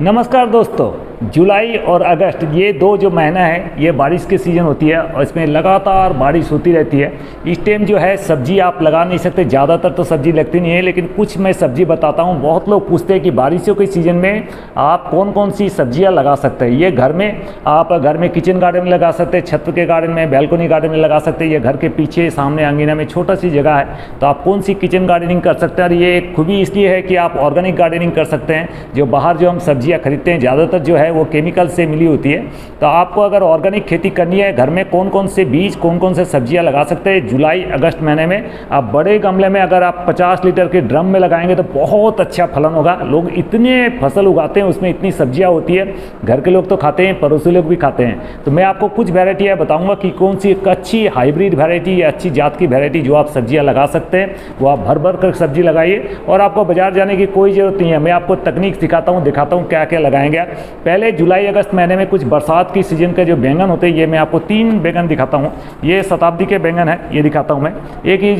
नमस्कार दोस्तों, जुलाई और अगस्त ये दो जो महीना है ये बारिश के सीज़न होती है और इसमें लगातार बारिश होती रहती है। इस टाइम जो है सब्जी आप लगा नहीं सकते, ज़्यादातर तो सब्जी लगती नहीं है, लेकिन कुछ मैं सब्जी बताता हूँ। बहुत लोग पूछते हैं कि बारिशों के सीज़न में आप कौन कौन सी सब्जियाँ लगा सकते हैं। ये घर में आप घर में किचन गार्डन में लगा सकते हैं, छत के गार्डन में, बैल्कनी गार्डन में लगा सकते हैं। ये घर के पीछे सामने आंगीना में छोटा सी जगह है तो आप कौन सी किचन गार्डनिंग कर सकते हैं। और ये खूबी इसलिए है कि आप ऑर्गेनिक गार्डनिंग कर सकते हैं। जो बाहर जो हम सब्जियाँ खरीदते हैं ज़्यादातर जो है वो केमिकल से मिली होती है। तो आपको अगर ऑर्गेनिक खेती करनी है, घर में कौन कौन से बीज, कौन कौन से सब्जियां लगा सकते हैं। जुलाई अगस्त महीने में आप बड़े गमले में अगर आप 50 लीटर के ड्रम में लगाएंगे तो बहुत अच्छा फलन होगा। लोग इतने फसल उगाते हैं, उसमें इतनी सब्जियां होती है, घर के लोग तो खाते हैं, पड़ोसी लोग भी खाते हैं। तो मैं आपको कुछ वेराइटियाँ बताऊँगा कि कौन सी एक अच्छी हाइब्रिड वेराइटी या अच्छी जात की वेराइटी जो आप सब्जियाँ लगा सकते हैं, वो आप भर भर कर सब्जी लगाइए और आपको बाजार जाने की कोई ज़रूरत नहीं है। मैं आपको तकनीक सिखाता हूँ, दिखाता हूँ क्या क्या लगाएंगे। पहले जुलाई अगस्त महीने में कुछ बरसात की सीजन के जो बैंगन होते हैं, ये मैं आपको 3 बैंगन दिखाता हूँ। ये शताब्दी के बैंगन है, ये दिखाता हूँ मैं। एक ये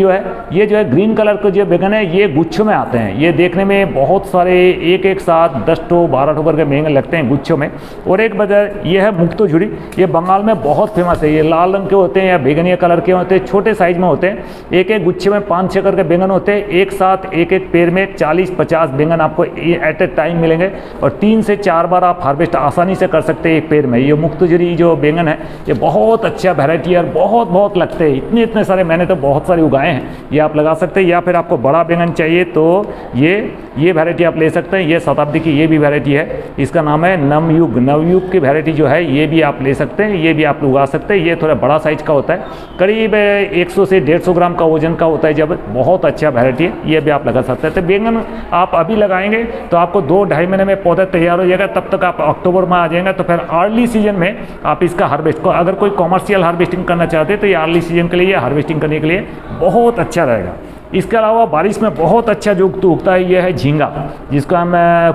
जो है ग्रीन कलर के जो बैंगन है ये गुच्छों में आते हैं। ये देखने में बहुत सारे एक साथ 10 टो 12 टो करके बैंगन लगते हैं गुच्छों में। और एक वजह ये है मुक्तो झुड़ी, ये बंगाल में बहुत फेमस है। ये लाल रंग के होते हैं या बैगनिया कलर के होते हैं, छोटे साइज में होते हैं। एक गुच्छे में 5-6 करके बैंगन होते हैं। एक साथ एक पेड़ में 40-50 बैंगन आपको एट ए टाइम मिलेंगे और 3 से 4 बार आप हार्वेस्ट आसानी से कर सकते हैं एक पेड़ में। ये मुक्तझरी जो बैंगन है ये बहुत अच्छा वैरायटी है और बहुत लगते हैं। इतने सारे मैंने तो बहुत सारे उगाए हैं, ये आप लगा सकते हैं। या फिर आपको बड़ा बैंगन चाहिए तो ये वैरायटी आप ले सकते हैं। ये शताब्दी की ये भी वैरायटी है, इसका नाम है नवयुग की वैरायटी जो है ये भी आप ले सकते हैं, ये भी आप उगा सकते हैं। ये थोड़ा बड़ा साइज का होता है, करीब 100 से 150 ग्राम का वजन का होता है। जब बहुत अच्छा वैरायटी है, ये भी आप लगा सकते हैं। तो बैंगन आप अभी लगाएंगे तो आपको 2-2.5 महीने में पौधा तैयार हो जाएगा। तब तक आप अक्टूबर में आ जाएगा तो फिर अर्ली सीजन में आप इसका हार्वेस्ट को, अगर कोई कॉमर्शियल हार्वेस्टिंग करना चाहते हैं तो ये अर्ली सीजन के लिए हार्वेस्टिंग करने के लिए बहुत अच्छा रहेगा। इसके अलावा बारिश में बहुत अच्छा जो उगता है ये है झींगा, जिसको हम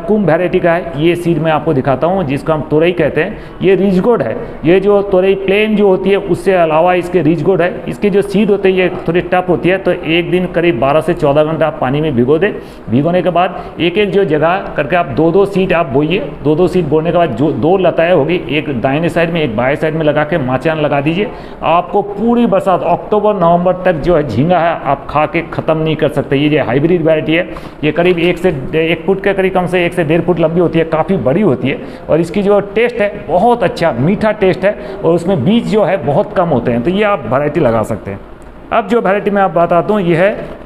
कुंभ वैरायटी का है। ये सीड मैं आपको दिखाता हूँ, जिसको हम तोरई कहते हैं। ये रिजगोड है। ये जो तोरई प्लेन जो होती है उससे अलावा इसके रिजगोड है। इसके जो सीड होते हैं ये थोड़ी टफ होती है, तो एक दिन करीब 12 से 14 घंटा आप पानी में भिगो दें। भिगोने के बाद एक जो जगह करके आप 2-2 सीड आप बोइए। 2-2 सीड बोने के बाद जो 2 लताएँ होगी, एक दाहिने साइड में एक बाएं साइड में लगा के माचान लगा दीजिए। आपको पूरी बरसात अक्टूबर-नवंबर तक जो है झींगा है आप खा के खत्म नहीं कर सकते। ये जो हाइब्रिड वैरायटी है ये करीब 1 फुट के करीब, कम से 1 से 1.5 फुट लंबी होती है, काफ़ी बड़ी होती है। और इसकी जो टेस्ट है बहुत अच्छा मीठा टेस्ट है और उसमें बीज जो है बहुत कम होते हैं। तो ये आप वैरायटी लगा सकते हैं। अब जो वैरायटी मैं आप बताता हूँ ये है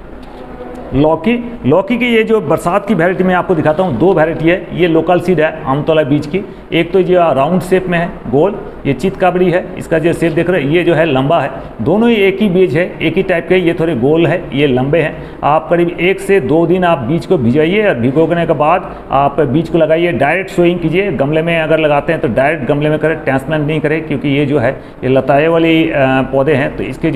लौकी की। ये जो बरसात की वैरायटी में आपको दिखाता हूँ, 2 वैरायटी है। ये लोकल सीड है आमतौला बीज की। एक तो ये राउंड शेप में है गोल, ये चित काबड़ी है। इसका जो शेप देख रहे हैं ये जो है लंबा है। दोनों ही एक ही बीज है, एक ही टाइप के। ये थोड़े गोल है, ये लंबे हैं। आप करीब 1 से 2 दिन आप बीज को भिजाइए और भिगोने के बाद आप बीज को लगाइए। डायरेक्ट सोइंग कीजिए। गमले में अगर लगाते हैं तो डायरेक्ट गमले में करें, ट्रांसप्लांट नहीं करें, क्योंकि ये जो है ये लताए वाली पौधे हैं तो इसके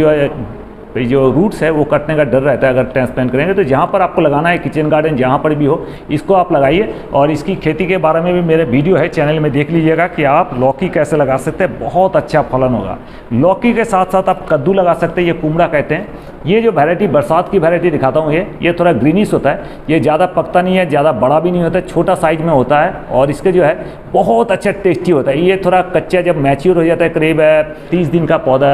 जो रूट्स है वो कटने का डर रहता है अगर ट्रांसप्लांट करेंगे। तो जहाँ पर आपको लगाना है किचन गार्डन जहाँ पर भी हो, इसको आप लगाइए। और इसकी खेती के बारे में भी मेरे वीडियो है चैनल में, देख लीजिएगा कि आप लौकी कैसे लगा सकते हैं, बहुत अच्छा फलन होगा। लौकी के साथ साथ आप कद्दू लगा सकते हैं, ये कुमड़ा कहते हैं। ये जो वैरायटी बरसात की वैरायटी दिखाता हूँ ये थोड़ा ग्रीनिश होता है। ये ज़्यादा पकता नहीं है, ज़्यादा बड़ा भी नहीं होता है, छोटा साइज में होता है। और इसके जो है बहुत अच्छा टेस्टी होता है। ये थोड़ा कच्चा जब मैच्योर हो जाता है, करीब 30 दिन का पौधा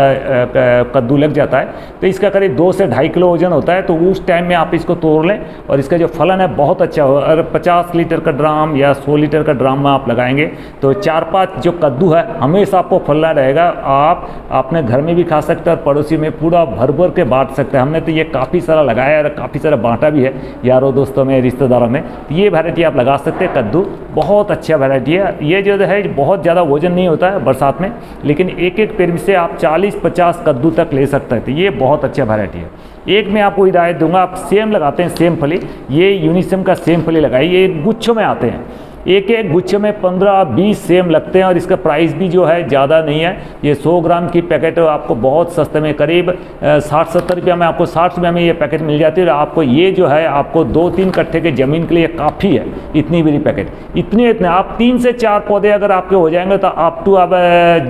कद्दू लग जाता है, तो इसका करीब 2 से 2.5 किलो वजन होता है। तो उस टाइम में आप इसको तोड़ लें और इसका जो फलन है बहुत अच्छा हो। अगर 50 लीटर का ड्राम या 100 लीटर का ड्राम में आप लगाएंगे तो 4-5 जो कद्दू है हमेशा आपको फलना रहेगा। आप अपने घर में भी खा सकते हैं और पड़ोसी में पूरा भर भर के बांट सकते हैं। हमने तो ये काफ़ी सारा लगाया और काफ़ी सारा बांटा भी है यारों दोस्तों में, रिश्तेदारों में। तो ये वैरायटी आप लगा सकते हैं। कद्दू बहुत अच्छा वैरायटी है। ये जो है बहुत ज़्यादा वजन नहीं होता है बरसात में, लेकिन एक पेड़ से आप 40-50 कद्दू तक ले सकते हैं। तो ये बहुत अच्छा वैरायटी है। एक मैं आपको हिदायत दूंगा, आप सेम लगाते हैं, सेम फली, ये यूनिसेम का सेम फली लगाइए। ये गुच्छों में आते हैं, एक गुच्छे में 15-20 सेम लगते हैं और इसका प्राइस भी जो है ज़्यादा नहीं है। ये 100 ग्राम की पैकेट आपको बहुत सस्ते में करीब 60-70 रुपये में, आपको 60 रुपये में ये पैकेट मिल जाती है। और आपको ये जो है आपको 2-3 कट्ठे के ज़मीन के लिए काफ़ी है, इतनी बड़ी पैकेट। इतने आप 3 से 4 पौधे अगर आपके हो जाएंगे तो आप टू अब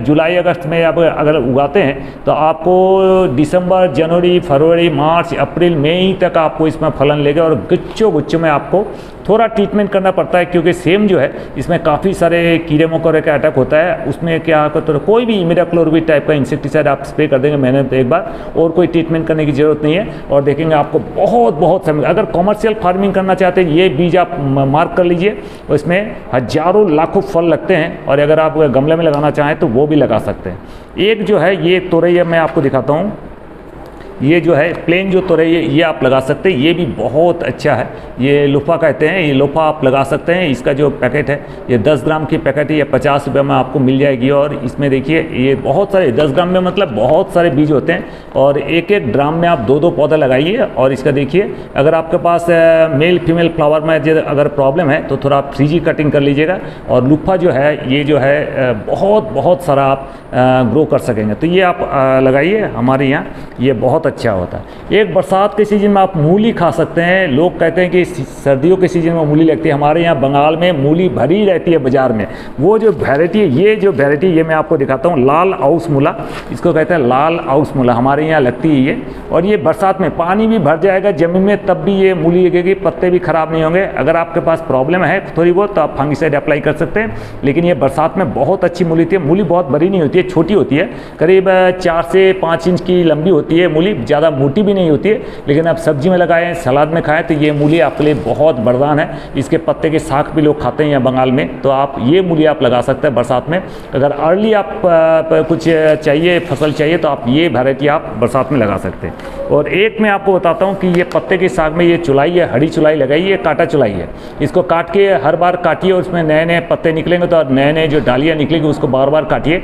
जुलाई अगस्त में अब अगर उगाते हैं तो आपको दिसंबर, जनवरी, फरवरी, मार्च, अप्रैल, मई तक आपको इसमें फलन लेगा और गुच्छों में आपको थोड़ा ट्रीटमेंट करना पड़ता है, क्योंकि सेम जो है इसमें काफ़ी सारे कीड़े मकोड़े का अटैक होता है। उसमें क्या तो कोई भी इमिडाक्लोपरिड टाइप का इंसेक्टिसाइड आप स्प्रे कर देंगे महीने में एक बार, और कोई ट्रीटमेंट करने की ज़रूरत नहीं है। और देखेंगे आपको बहुत समय, अगर कॉमर्शियल फार्मिंग करना चाहते हैं ये बीज आप मार्क कर लीजिए, और इसमें हजारों लाखों फल लगते हैं। और अगर आप गमले में लगाना चाहें तो वो भी लगा सकते हैं। एक जो है ये तोरई मैं आपको दिखाता हूँ, ये जो है प्लेन जो तोरई है ये आप लगा सकते हैं, ये भी बहुत अच्छा है। ये लोफा कहते हैं, ये लोफा आप लगा सकते हैं। इसका जो पैकेट है ये 10 ग्राम की पैकेट है, ये 50 रुपये में आपको मिल जाएगी। और इसमें देखिए ये बहुत सारे 10 ग्राम में मतलब बहुत सारे बीज होते हैं, और एक एक ड्राम में आप 2-2 पौधा लगाइए। और इसका देखिए अगर आपके पास मेल फीमेल फ्लावर में अगर प्रॉब्लम है तो थोड़ा आप 3G कटिंग कर लीजिएगा। और लुफा जो है ये जो है बहुत सारा आप ग्रो कर सकेंगे। तो ये आप लगाइए, हमारे यहाँ ये बहुत अच्छा होता है। एक बरसात के सीज़न में आप मूली खा सकते हैं। लोग कहते हैं कि सर्दियों के सीज़न में मूली लगती है, हमारे यहाँ बंगाल में मूली भरी रहती है बाज़ार में। वो जो वैरायटी है, ये जो वैरायटी ये मैं आपको दिखाता हूँ, लाल आउस मूला, इसको कहते हैं लाल आउस मूला, हमारे यहाँ लगती है ये। और ये बरसात में पानी भी भर जाएगा ज़मीन में तब भी ये मूली लगेगी, पत्ते भी ख़राब नहीं होंगे। अगर आपके पास प्रॉब्लम है थोड़ी बहुत तो आप फंगिसाइड अप्लाई कर सकते हैं, लेकिन ये बरसात में बहुत अच्छी मूली होती है। मूली बहुत बड़ी नहीं होती है, छोटी होती है, करीब 4 से 5 इंच की लंबी होती है मूली, ज़्यादा मोटी भी नहीं होती है। लेकिन आप सब्जी में लगाएं, सलाद में खाएं तो ये मूली आपके लिए बहुत वरदान है। इसके पत्ते के साग भी लोग खाते हैं यहाँ बंगाल में, तो आप ये मूली आप लगा सकते हैं बरसात में। अगर अर्ली आप कुछ चाहिए, फसल चाहिए, तो आप ये वैरायटी आप बरसात में लगा सकते हैं। और एक मैं आपको बताता हूँ कि ये पत्ते के साग में ये चुलाई है, हरी चुलाई लगाई है, काटा चुलाई है। इसको काट के हर बार काटिए, और उसमें नए नए पत्ते निकलेंगे, तो नए नए जो डालियाँ निकलेंगी उसको बार बार काटिए।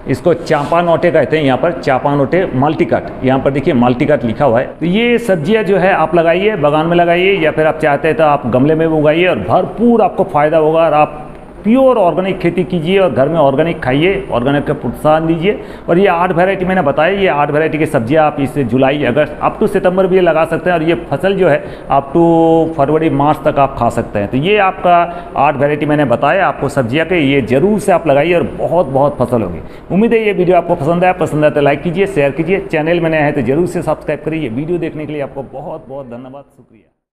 इसको चापानोटे कहते हैं यहाँ पर, चापानोटे मल्टीकट, यहाँ पर देखिए मल्टीकट लिखा हुआ है। तो ये सब्जियाँ जो है आप लगाइए, बागान में लगाइए, या फिर आप चाहते हैं तो आप गमले में उगाइए, और भरपूर आपको फ़ायदा होगा। और आप प्योर ऑर्गेनिक खेती कीजिए और घर में ऑर्गेनिक खाइए, ऑर्गेनिक का प्रोत्साहन दीजिए। और ये 8 वैरायटी मैंने बताया, ये 8 वैरायटी की सब्जियां आप इस जुलाई अगस्त अप टू सितंबर भी लगा सकते हैं। और ये फसल जो है अप टू फरवरी मार्च तक आप खा सकते हैं। तो ये आपका 8 वैरायटी मैंने बताया आपको सब्जियां के, ये जरूर से आप लगाइए और बहुत फसल होगी। उम्मीद है ये वीडियो आपको पसंद आया तो लाइक कीजिए, शेयर कीजिए। चैनल में नए हैं तो जरूर से सब्सक्राइब करिए। वीडियो देखने के लिए आपको बहुत धन्यवाद, शुक्रिया।